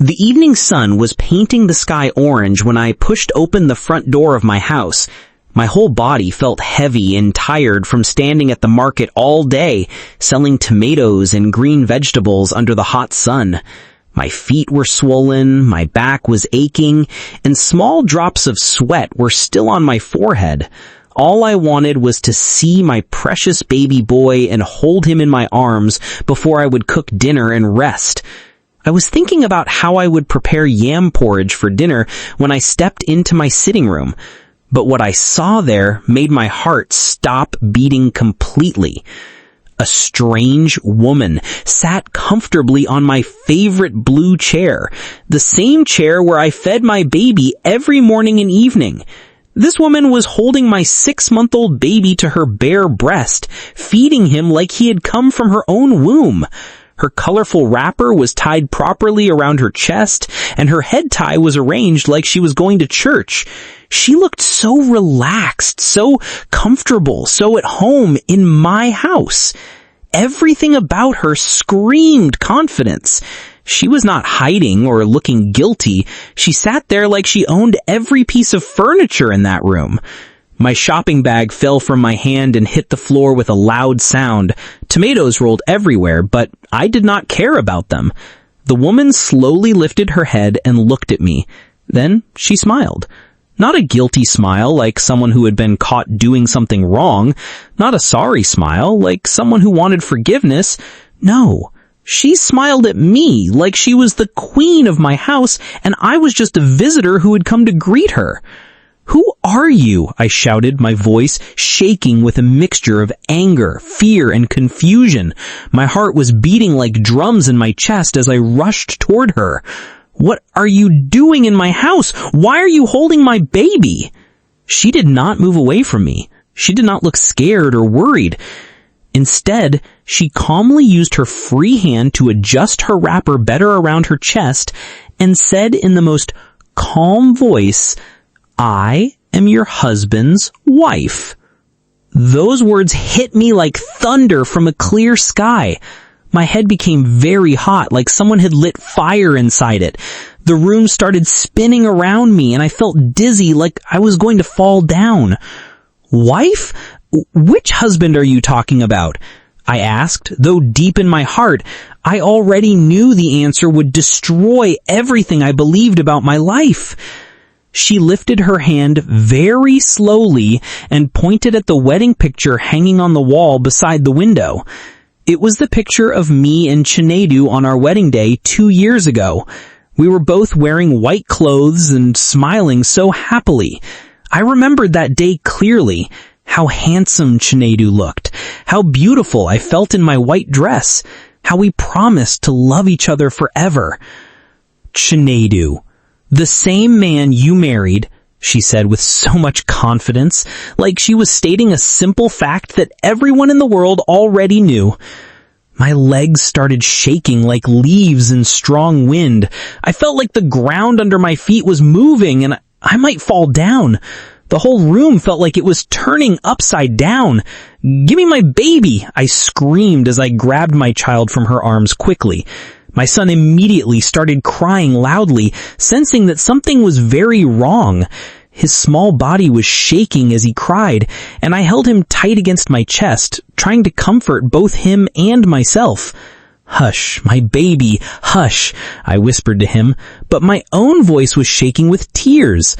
The evening sun was painting the sky orange when I pushed open the front door of my house. My whole body felt heavy and tired from standing at the market all day, selling tomatoes and green vegetables under the hot sun. My feet were swollen, my back was aching, and small drops of sweat were still on my forehead. All I wanted was to see my precious baby boy and hold him in my arms before I would cook dinner and rest. I was thinking about how I would prepare yam porridge for dinner when I stepped into my sitting room. But what I saw there made my heart stop beating completely. A strange woman sat comfortably on my favorite blue chair, the same chair where I fed my baby every morning and evening. This woman was holding my 6-month-old baby to her bare breast, feeding him like he had come from her own womb. Her colorful wrapper was tied properly around her chest, and her head tie was arranged like she was going to church. She looked so relaxed, so comfortable, so at home in my house. Everything about her screamed confidence. She was not hiding or looking guilty. She sat there like she owned every piece of furniture in that room. My shopping bag fell from my hand and hit the floor with a loud sound. Tomatoes rolled everywhere, but I did not care about them. The woman slowly lifted her head and looked at me. Then she smiled. Not a guilty smile like someone who had been caught doing something wrong. Not a sorry smile like someone who wanted forgiveness. No, she smiled at me like she was the queen of my house and I was just a visitor who had come to greet her. "Who are you?" I shouted, my voice shaking with a mixture of anger, fear, and confusion. My heart was beating like drums in my chest as I rushed toward her. "What are you doing in my house? Why are you holding my baby?" She did not move away from me. She did not look scared or worried. Instead, she calmly used her free hand to adjust her wrapper better around her chest and said in the most calm voice, "I am your husband's wife." Those words hit me like thunder from a clear sky. My head became very hot, like someone had lit fire inside it. The room started spinning around me, and I felt dizzy, like I was going to fall down. "Wife? Which husband are you talking about?" I asked, though deep in my heart, I already knew the answer would destroy everything I believed about my life. She lifted her hand very slowly and pointed at the wedding picture hanging on the wall beside the window. It was the picture of me and Chinedu on our wedding day 2 years ago. We were both wearing white clothes and smiling so happily. I remembered that day clearly, how handsome Chinedu looked, how beautiful I felt in my white dress, how we promised to love each other forever. "Chinedu, the same man you married," she said with so much confidence, like she was stating a simple fact that everyone in the world already knew. My legs started shaking like leaves in strong wind. I felt like the ground under my feet was moving and I might fall down. The whole room felt like it was turning upside down. "Give me my baby!" I screamed as I grabbed my child from her arms quickly. My son immediately started crying loudly, sensing that something was very wrong. His small body was shaking as he cried, and I held him tight against my chest, trying to comfort both him and myself. "Hush, my baby, hush," I whispered to him, but my own voice was shaking with tears.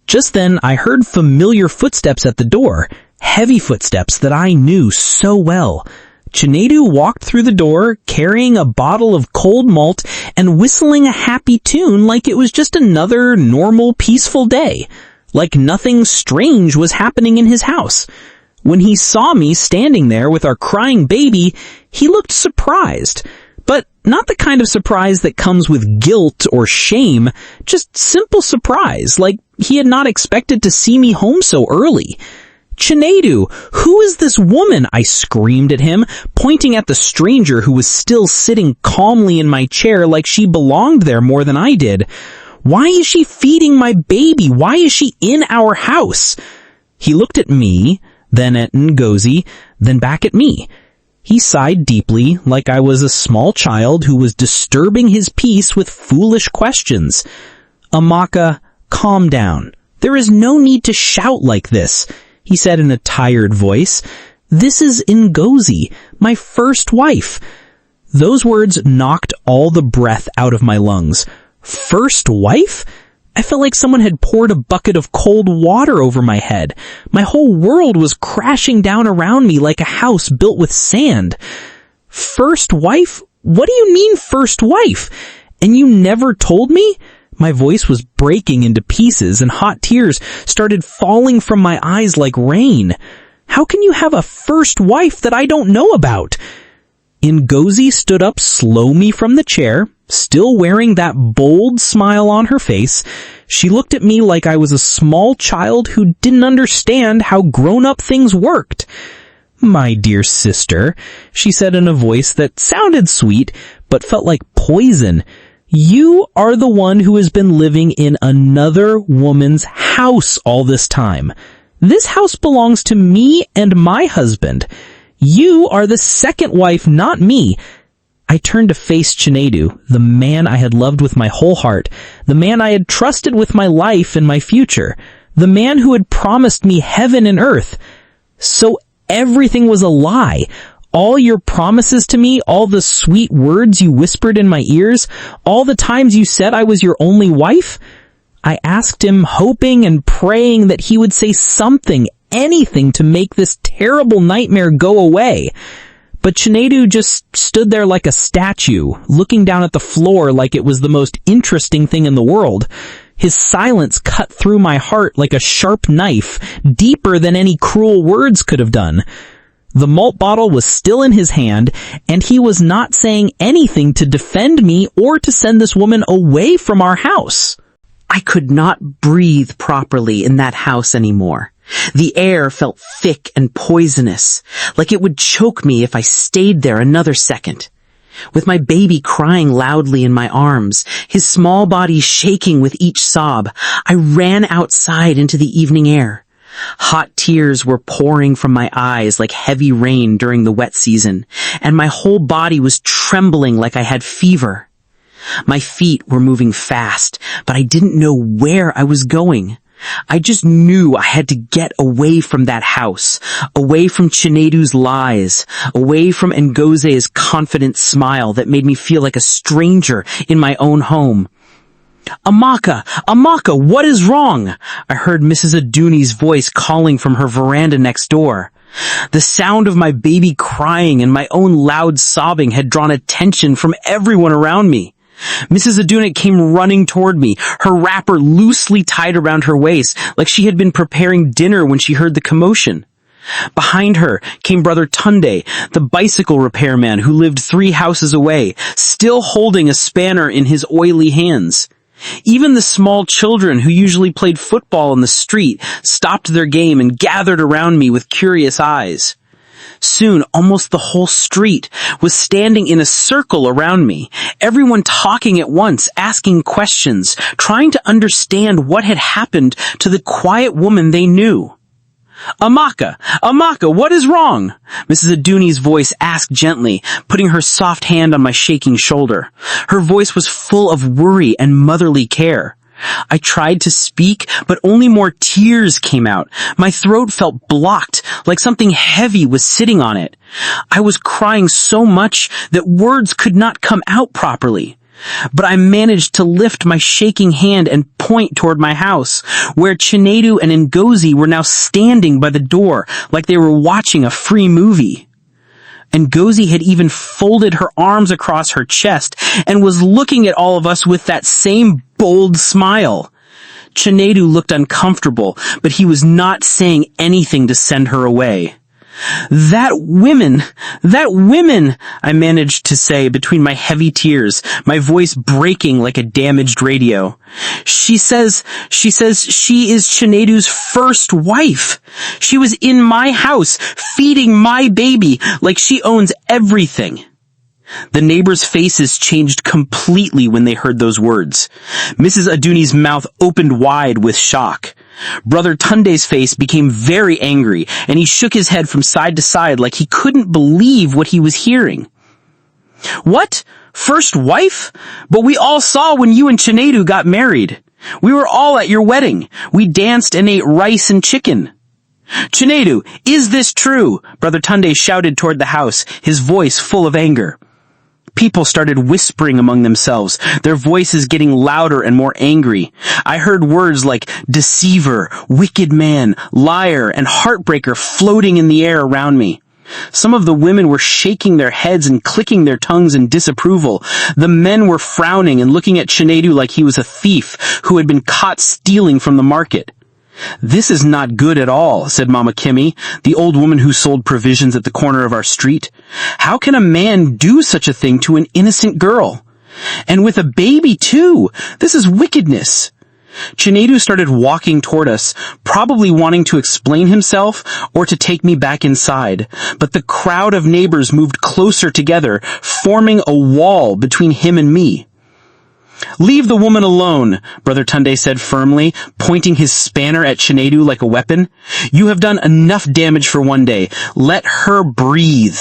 Just then, I heard familiar footsteps at the door, heavy footsteps that I knew so well. Chinedu walked through the door, carrying a bottle of cold malt and whistling a happy tune like it was just another normal, peaceful day, like nothing strange was happening in his house. When he saw me standing there with our crying baby, he looked surprised, but not the kind of surprise that comes with guilt or shame, just simple surprise, like he had not expected to see me home so early. "Chinedu, who is this woman?" I screamed at him, pointing at the stranger who was still sitting calmly in my chair like she belonged there more than I did. "Why is she feeding my baby? Why is she in our house?" He looked at me, then at Ngozi, then back at me. He sighed deeply, like I was a small child who was disturbing his peace with foolish questions. "Amaka, calm down. There is no need to shout like this," he said in a tired voice. "This is Ngozi, my first wife." Those words knocked all the breath out of my lungs. First wife? I felt like someone had poured a bucket of cold water over my head. My whole world was crashing down around me like a house built with sand. First wife? What do you mean first wife? And you never told me? My voice was breaking into pieces and hot tears started falling from my eyes like rain. How can you have a first wife that I don't know about? Ngozi stood up slowly from the chair, still wearing that bold smile on her face. She looked at me like I was a small child who didn't understand how grown-up things worked. "My dear sister," she said in a voice that sounded sweet, but felt like poison, "you are the one who has been living in another woman's house all this time. This house belongs to me and my husband. You are the second wife, not me." I turned to face Chinedu, the man I had loved with my whole heart, the man I had trusted with my life and my future, the man who had promised me heaven and earth. So everything was a lie. All your promises to me, all the sweet words you whispered in my ears, all the times you said I was your only wife. I asked him, hoping and praying that he would say something, anything to make this terrible nightmare go away. But Chinedu just stood there like a statue, looking down at the floor like it was the most interesting thing in the world. His silence cut through my heart like a sharp knife, deeper than any cruel words could have done. The malt bottle was still in his hand, and he was not saying anything to defend me or to send this woman away from our house. I could not breathe properly in that house anymore. The air felt thick and poisonous, like it would choke me if I stayed there another second. With my baby crying loudly in my arms, his small body shaking with each sob, I ran outside into the evening air. Hot tears were pouring from my eyes like heavy rain during the wet season, and my whole body was trembling like I had fever. My feet were moving fast, but I didn't know where I was going. I just knew I had to get away from that house, away from Chinedu's lies, away from Ngozi's confident smile that made me feel like a stranger in my own home. "Amaka! Amaka, what is wrong?" I heard Mrs. Aduni's voice calling from her veranda next door. The sound of my baby crying and my own loud sobbing had drawn attention from everyone around me. Mrs. Aduna came running toward me, her wrapper loosely tied around her waist, like she had been preparing dinner when she heard the commotion. Behind her came Brother Tunde, the bicycle repairman who lived 3 houses away, still holding a spanner in his oily hands. Even the small children who usually played football in the street stopped their game and gathered around me with curious eyes. Soon, almost the whole street was standing in a circle around me, everyone talking at once, asking questions, trying to understand what had happened to the quiet woman they knew. "Amaka! Amaka, what is wrong?" Mrs. Aduni's voice asked gently, putting her soft hand on my shaking shoulder. Her voice was full of worry and motherly care. I tried to speak, but only more tears came out. My throat felt blocked, like something heavy was sitting on it. I was crying so much that words could not come out properly. But I managed to lift my shaking hand and point toward my house, where Chinedu and Ngozi were now standing by the door like they were watching a free movie. Ngozi had even folded her arms across her chest and was looking at all of us with that same bold smile. Chinedu looked uncomfortable, but he was not saying anything to send her away. That woman, I managed to say between my heavy tears, my voice breaking like a damaged radio. She says she is Chinedu's first wife. She was in my house, feeding my baby like she owns everything. The neighbors' faces changed completely when they heard those words. Mrs. Aduni's mouth opened wide with shock. Brother Tunde's face became very angry, and he shook his head from side to side like he couldn't believe what he was hearing. What? First wife? But we all saw when you and Chinedu got married. We were all at your wedding. We danced and ate rice and chicken. Chinedu, is this true? Brother Tunde shouted toward the house, his voice full of anger. People started whispering among themselves, their voices getting louder and more angry. I heard words like deceiver, wicked man, liar, and heartbreaker floating in the air around me. Some of the women were shaking their heads and clicking their tongues in disapproval. The men were frowning and looking at Chinedu like he was a thief who had been caught stealing from the market. This is not good at all, said Mama Kimmy, the old woman who sold provisions at the corner of our street. How can a man do such a thing to an innocent girl? And with a baby, too. This is wickedness. Chinedu started walking toward us, probably wanting to explain himself or to take me back inside, but the crowd of neighbors moved closer together, forming a wall between him and me. Leave the woman alone, Brother Tunde said firmly, pointing his spanner at Chinedu like a weapon. You have done enough damage for one day. Let her breathe.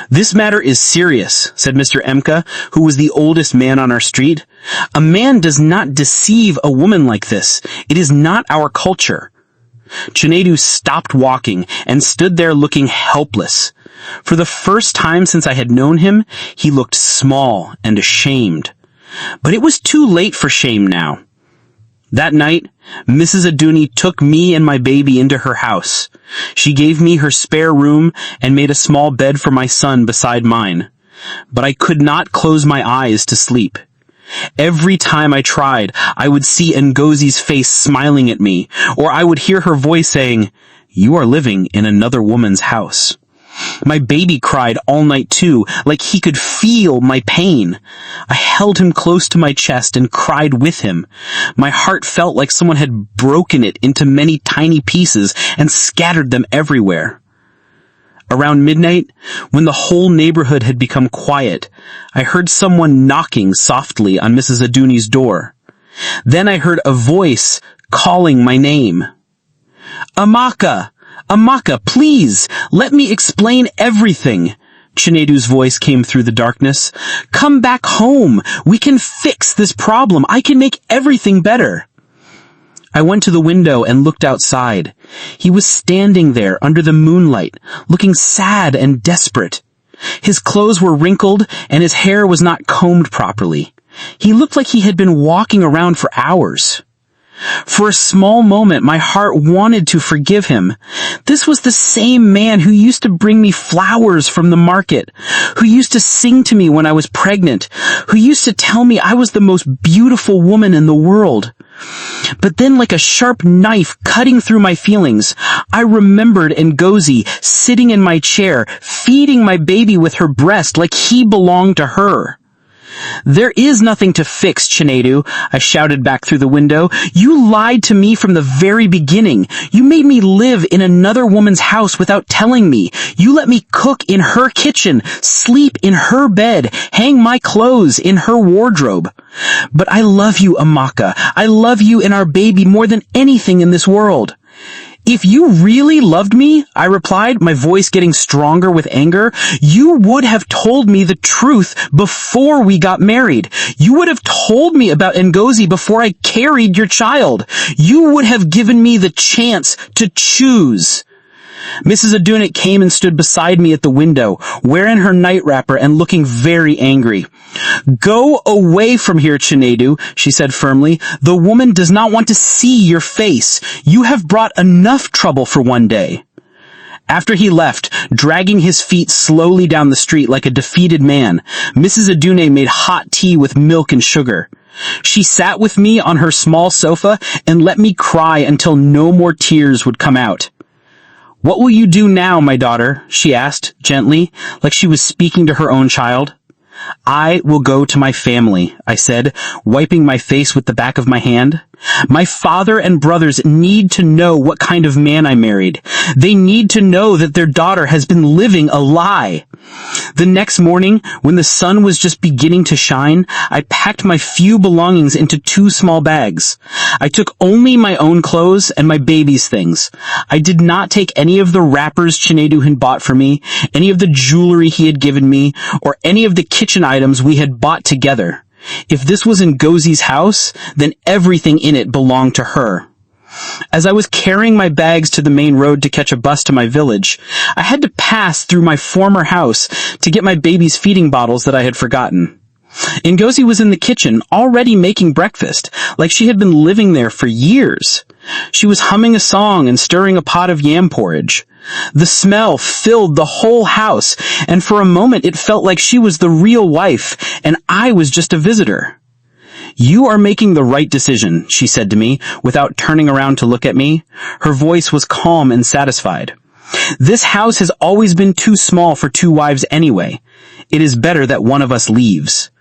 This matter is serious, said Mr. Amaka, who was the oldest man on our street. A man does not deceive a woman like this. It is not our culture. Chinedu stopped walking and stood there looking helpless. For the first time since I had known him, he looked small and ashamed. But it was too late for shame now. That night, Mrs. Aduni took me and my baby into her house. She gave me her spare room and made a small bed for my son beside mine. But I could not close my eyes to sleep. Every time I tried, I would see Ngozi's face smiling at me, or I would hear her voice saying, "You are living in another woman's house." My baby cried all night too, like he could feel my pain. I held him close to my chest and cried with him. My heart felt like someone had broken it into many tiny pieces and scattered them everywhere. Around midnight, when the whole neighborhood had become quiet, I heard someone knocking softly on Mrs. Aduni's door. Then I heard a voice calling my name. Amaka! Amaka, please, let me explain everything. Chinedu's voice came through the darkness. Come back home. We can fix this problem. I can make everything better. I went to the window and looked outside. He was standing there under the moonlight, looking sad and desperate. His clothes were wrinkled and his hair was not combed properly. He looked like he had been walking around for hours. For a small moment, my heart wanted to forgive him. This was the same man who used to bring me flowers from the market, who used to sing to me when I was pregnant, who used to tell me I was the most beautiful woman in the world. But then, like a sharp knife cutting through my feelings, I remembered Ngozi sitting in my chair, feeding my baby with her breast like he belonged to her. There is nothing to fix, Chinedu, I shouted back through the window. You lied to me from the very beginning. You made me live in another woman's house without telling me. You let me cook in her kitchen, sleep in her bed, hang my clothes in her wardrobe. But I love you, Amaka. I love you and our baby more than anything in this world. If you really loved me, I replied, my voice getting stronger with anger, you would have told me the truth before we got married. You would have told me about Ngozi before I carried your child. You would have given me the chance to choose. Mrs. Adunit came and stood beside me at the window, wearing her night wrapper and looking very angry. Go away from here, Chinedu, she said firmly. The woman does not want to see your face. You have brought enough trouble for one day. After he left, dragging his feet slowly down the street like a defeated man, Mrs. Adune made hot tea with milk and sugar. She sat with me on her small sofa and let me cry until no more tears would come out. What will you do now, my daughter? She asked, gently, like she was speaking to her own child. I will go to my family, I said, wiping my face with the back of my hand. My father and brothers need to know what kind of man I married. They need to know that their daughter has been living a lie. The next morning, when the sun was just beginning to shine, I packed my few belongings into 2 small bags. I took only my own clothes and my baby's things. I did not take any of the wrappers Chinedu had bought for me, any of the jewelry he had given me, or any of the kitchen items we had bought together. If this was Ngozi's house, then everything in it belonged to her. As I was carrying my bags to the main road to catch a bus to my village, I had to pass through my former house to get my baby's feeding bottles that I had forgotten. Ngozi was in the kitchen, already making breakfast, like she had been living there for years. She was humming a song and stirring a pot of yam porridge. The smell filled the whole house, and for a moment it felt like she was the real wife, and I was just a visitor. "You are making the right decision," she said to me, without turning around to look at me. Her voice was calm and satisfied. "This house has always been too small for 2 wives anyway. It is better that one of us leaves."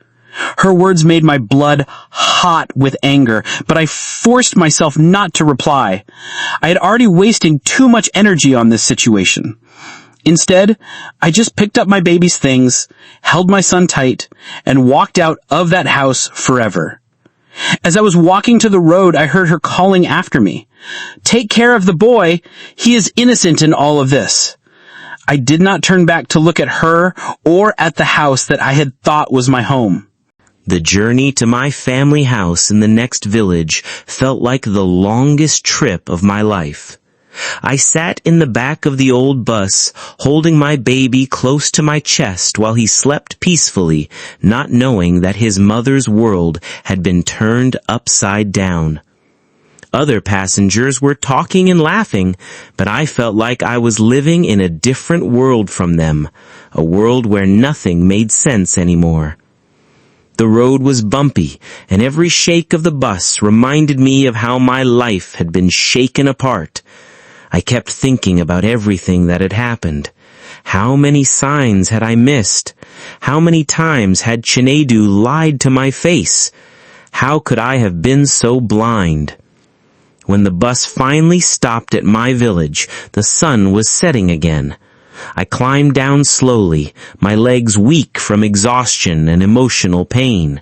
Her words made my blood hot with anger, but I forced myself not to reply. I had already wasted too much energy on this situation. Instead, I just picked up my baby's things, held my son tight, and walked out of that house forever. As I was walking to the road, I heard her calling after me. "Take care of the boy. He is innocent in all of this." I did not turn back to look at her or at the house that I had thought was my home. The journey to my family house in the next village felt like the longest trip of my life. I sat in the back of the old bus, holding my baby close to my chest while he slept peacefully, not knowing that his mother's world had been turned upside down. Other passengers were talking and laughing, but I felt like I was living in a different world from them, a world where nothing made sense anymore. The road was bumpy, and every shake of the bus reminded me of how my life had been shaken apart. I kept thinking about everything that had happened. How many signs had I missed? How many times had Chinedu lied to my face? How could I have been so blind? When the bus finally stopped at my village, the sun was setting again. I climbed down slowly, my legs weak from exhaustion and emotional pain.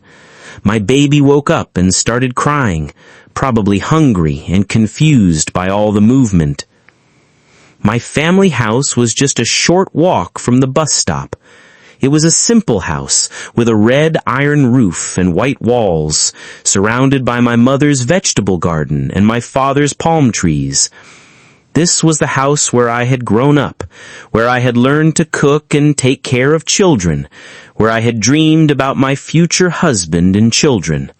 My baby woke up and started crying, probably hungry and confused by all the movement. My family house was just a short walk from the bus stop. It was a simple house with a red iron roof and white walls, surrounded by my mother's vegetable garden and my father's palm trees. This was the house where I had grown up, where I had learned to cook and take care of children, where I had dreamed about my future husband and children.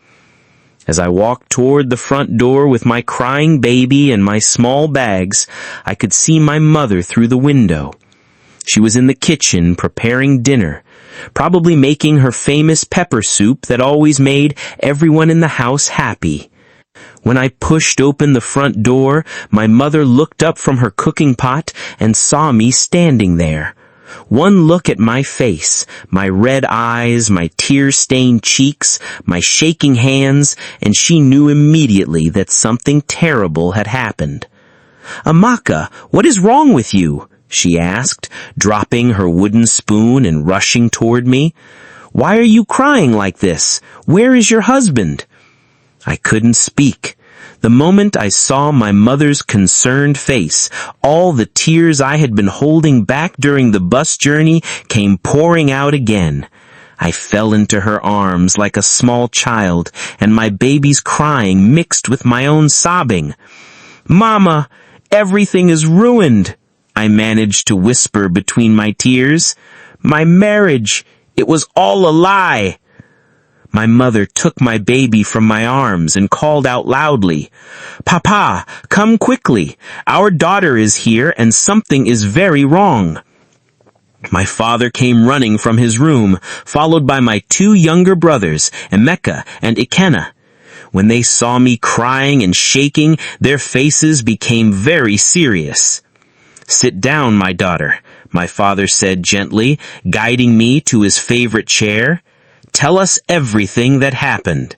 As I walked toward the front door with my crying baby and my small bags, I could see my mother through the window. She was in the kitchen preparing dinner, probably making her famous pepper soup that always made everyone in the house happy. When I pushed open the front door, my mother looked up from her cooking pot and saw me standing there. One look at my face, my red eyes, my tear-stained cheeks, my shaking hands, and she knew immediately that something terrible had happened. "Amaka, what is wrong with you?" she asked, dropping her wooden spoon and rushing toward me. "Why are you crying like this? Where is your husband?" I couldn't speak. The moment I saw my mother's concerned face, all the tears I had been holding back during the bus journey came pouring out again. I fell into her arms like a small child, and my baby's crying mixed with my own sobbing. "Mama, everything is ruined," I managed to whisper between my tears. "My marriage, it was all a lie." My mother took my baby from my arms and called out loudly, "Papa, come quickly. Our daughter is here and something is very wrong." My father came running from his room, followed by my 2 younger brothers, Amaka and Ikenna. When they saw me crying and shaking, their faces became very serious. "Sit down, my daughter," my father said gently, guiding me to his favorite chair. "Tell us everything that happened."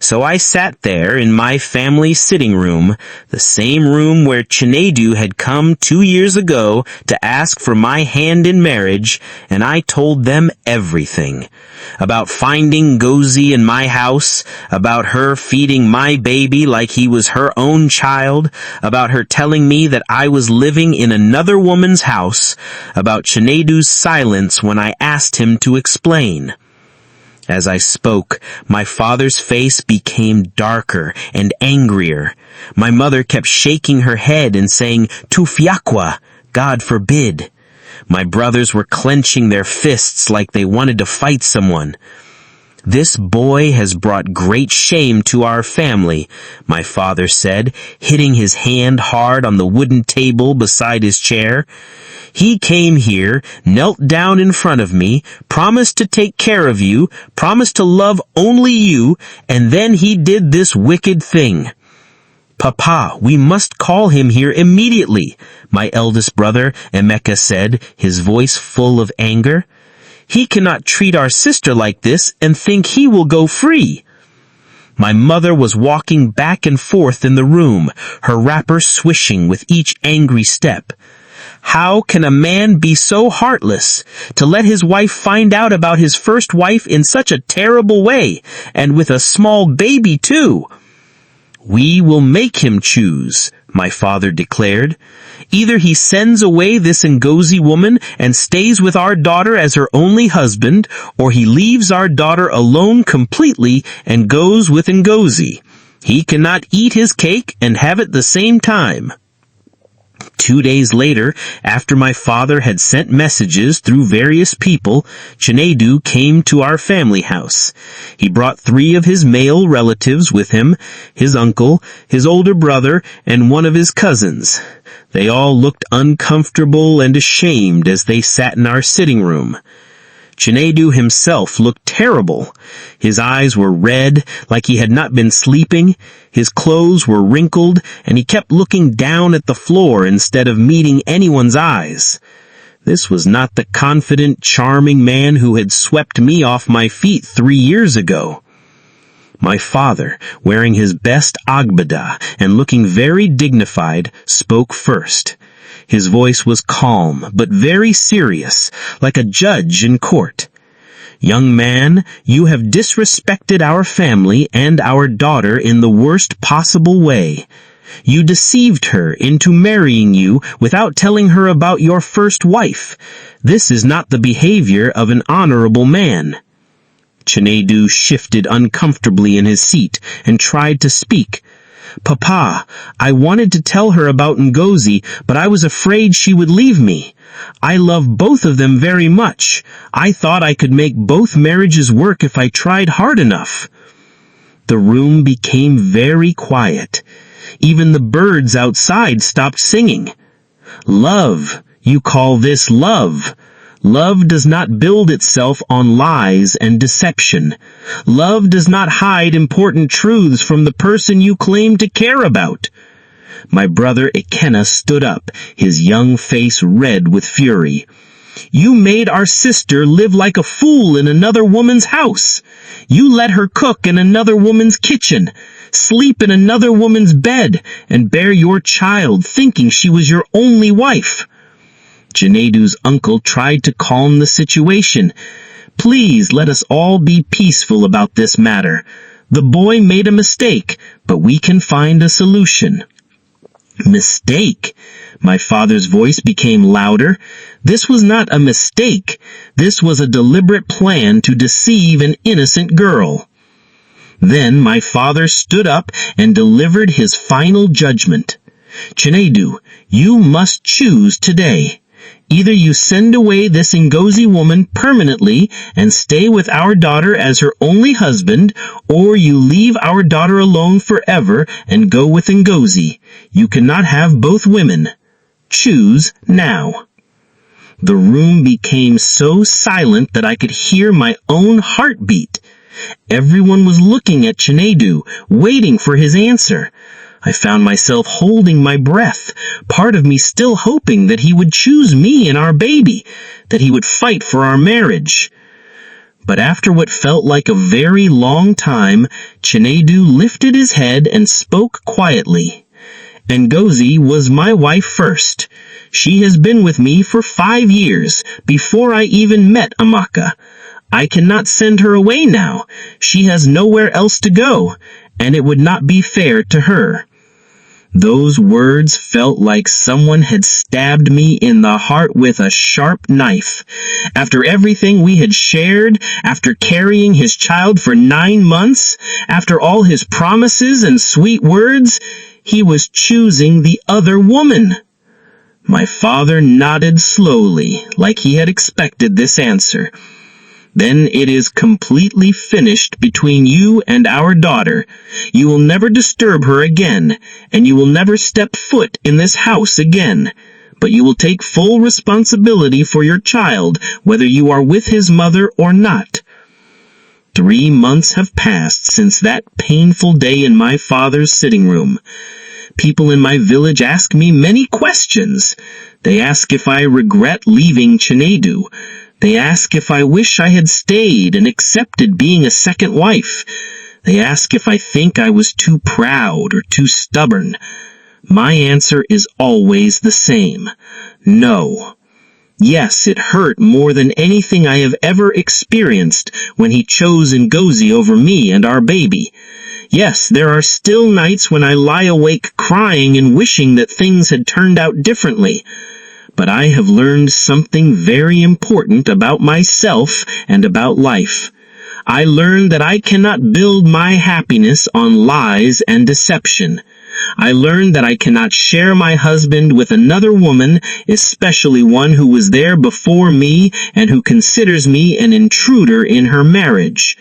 So I sat there in my family sitting room, the same room where Chinedu had come 2 years ago to ask for my hand in marriage, and I told them everything. About finding Ngozi in my house, about her feeding my baby like he was her own child, about her telling me that I was living in another woman's house, about Chinedu's silence when I asked him to explain. As I spoke, my father's face became darker and angrier. My mother kept shaking her head and saying, "Tufiakwa, God forbid." My brothers were clenching their fists like they wanted to fight someone. "This boy has brought great shame to our family," my father said, hitting his hand hard on the wooden table beside his chair. "He came here, knelt down in front of me, promised to take care of you, promised to love only you, and then he did this wicked thing." "Papa, we must call him here immediately," my eldest brother, Amaka, said, his voice full of anger. "He cannot treat our sister like this and think he will go free." My mother was walking back and forth in the room, her wrapper swishing with each angry step. How can a man be so heartless to let his wife find out about his first wife in such a terrible way, and with a small baby too? "We will make him choose," my father declared. "Either he sends away this Ngozi woman and stays with our daughter as her only husband, or he leaves our daughter alone completely and goes with Ngozi. He cannot eat his cake and have it the same time." 2 days later, after my father had sent messages through various people, Chinedu came to our family house. He brought 3 of his male relatives with him, his uncle, his older brother, and one of his cousins. They all looked uncomfortable and ashamed as they sat in our sitting room. Chinedu himself looked terrible. His eyes were red, like he had not been sleeping. His clothes were wrinkled, and he kept looking down at the floor instead of meeting anyone's eyes. This was not the confident, charming man who had swept me off my feet 3 years ago. My father, wearing his best agbada and looking very dignified, spoke first. His voice was calm, but very serious, like a judge in court. "Young man, you have disrespected our family and our daughter in the worst possible way. You deceived her into marrying you without telling her about your first wife. This is not the behavior of an honorable man." Chinedu shifted uncomfortably in his seat and tried to speak. "Papa, I wanted to tell her about Ngozi, but I was afraid she would leave me. I love both of them very much. I thought I could make both marriages work if I tried hard enough." The room became very quiet. Even the birds outside stopped singing. "Love, you call this love? Love does not build itself on lies and deception. Love does not hide important truths from the person you claim to care about." My brother Ikenna stood up, his young face red with fury. "You made our sister live like a fool in another woman's house. You let her cook in another woman's kitchen, sleep in another woman's bed, and bear your child thinking she was your only wife." Chinedu's uncle tried to calm the situation. "Please let us all be peaceful about this matter. The boy made a mistake, but we can find a solution." "Mistake?" My father's voice became louder. "This was not a mistake. This was a deliberate plan to deceive an innocent girl." Then my father stood up and delivered his final judgment. "Chinedu, you must choose today. Either you send away this Ngozi woman permanently and stay with our daughter as her only husband, or you leave our daughter alone forever and go with Ngozi. You cannot have both women. Choose now." The room became so silent that I could hear my own heartbeat. Everyone was looking at Chinedu, waiting for his answer. I found myself holding my breath, part of me still hoping that he would choose me and our baby, that he would fight for our marriage. But after what felt like a very long time, Chinedu lifted his head and spoke quietly. Ngozi was my wife first. She has been with me for 5 years, before I even met Amaka. I cannot send her away now. She has nowhere else to go, and it would not be fair to her. Those words felt like someone had stabbed me in the heart with a sharp knife. After everything we had shared, after carrying his child for 9 months, after all his promises and sweet words, he was choosing the other woman. My father nodded slowly, like he had expected this answer. Then it is completely finished between you and our daughter. You will never disturb her again, and you will never step foot in this house again. But you will take full responsibility for your child, whether you are with his mother or not. 3 months have passed since that painful day in my father's sitting room. People in my village ask me many questions. They ask if I regret leaving Chinedu. They ask if I wish I had stayed and accepted being a second wife. They ask if I think I was too proud or too stubborn. My answer is always the same. No. Yes, it hurt more than anything I have ever experienced when he chose Ngozi over me and our baby. Yes, there are still nights when I lie awake crying and wishing that things had turned out differently. But I have learned something very important about myself and about life. I learned that I cannot build my happiness on lies and deception. I learned that I cannot share my husband with another woman, especially one who was there before me and who considers me an intruder in her marriage.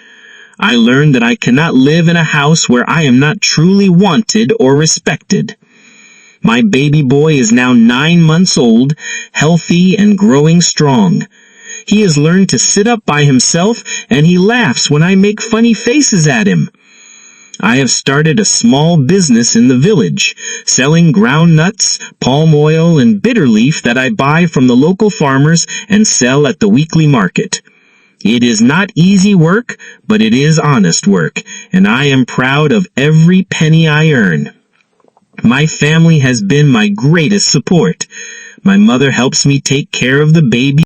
I learned that I cannot live in a house where I am not truly wanted or respected. My baby boy is now 9 months old, healthy and growing strong. He has learned to sit up by himself, and he laughs when I make funny faces at him. I have started a small business in the village, selling ground nuts, palm oil, and bitter leaf that I buy from the local farmers and sell at the weekly market. It is not easy work, but it is honest work, and I am proud of every penny I earn. My family has been my greatest support. My mother helps me take care of the baby